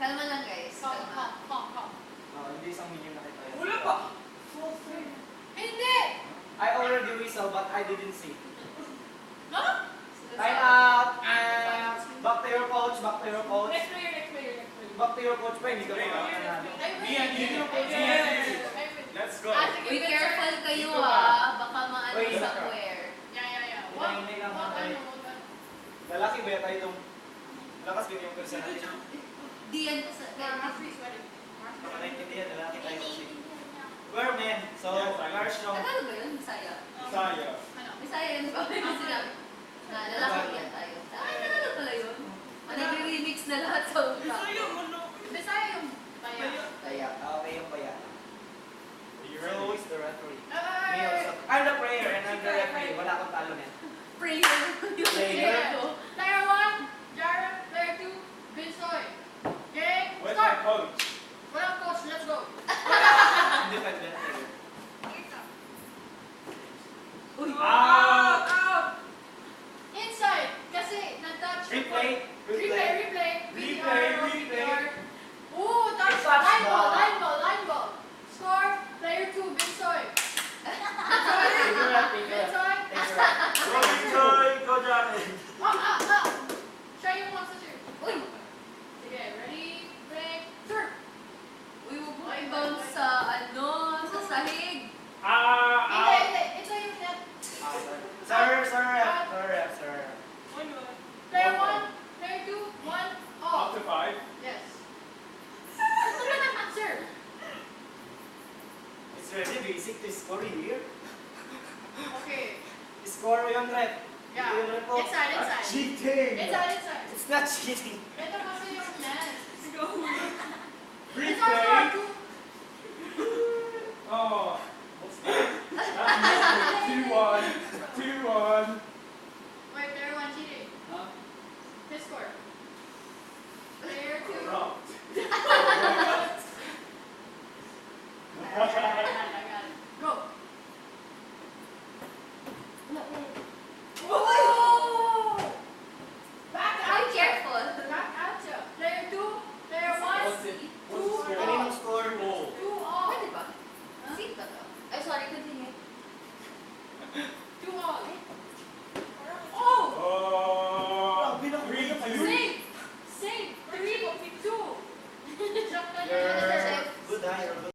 Kalma lang guys. Kalma. Hindi isang million na kita. Wala pa! Hindi! I already whistle but I didn't see. Huh? Time out! Back to your coach, back to your coach. Next player. Back to your coach pa, hindi ka pa. Me and you. Let's go. Be careful kayo ah. Baka maano Wait. somewhere. Yeah. Hindi lang mga lalaki ba tayo itong lakas din yung person natin. Di yan sa... Baka naintindihan, lalaki tayo kasi. We're men, so we're strong. Tagalog ba yun? Bisaya? Saya. Bisaya yun ba? Sinabi. Lalaki yan tayo. Ano pala yun? Nagre-remix na lahat sa utak. Bisaya yung baya. Kaya, okay yung paya. You So, who is the referee? Me Ay! also. I'm the player and I'm the referee. Wala akong talo na. Prayer. Prayer. Player 1, Jara. Player 2, Binsoy. Game, Where's my start! coach? Walang coach, let's go. Independent player. Uy. Out! Inside! Kasi nag-touch. Replay. VAR. Ooh, touch! Touch Line ball. ball. Score, player 2, Binsoy. Take it Binsoy. Go, Victory! Go, Jared! Siya yung mga sa cheer. Uy. Sige, ready, break, turn. Uy, huwag mo i-bounce sa ano, sa sahig. Hindi. Ito yung net. Sir. Player 1, player 2, 1, all. Up to 5. Yes. Sir. It's really basic to score here. Okay. Score yung rep. Yeah. Ito yung rep ko. Inside. Cheating! Inside. It's not cheating. Ito kasi yung net. Free It's our play! score, 2. Oh, what's that? 2-1. Wait, player 1 cheating. Huh? His score. Player 2. Corrupt. I got it. Go. Oh! Back Be out. careful. Back out. Player 2, player 1, What's it? What's the score? Kaninong score? Goal. 2 all. Pwede ba? Sita to. Ay, sorry, continue. 2 all.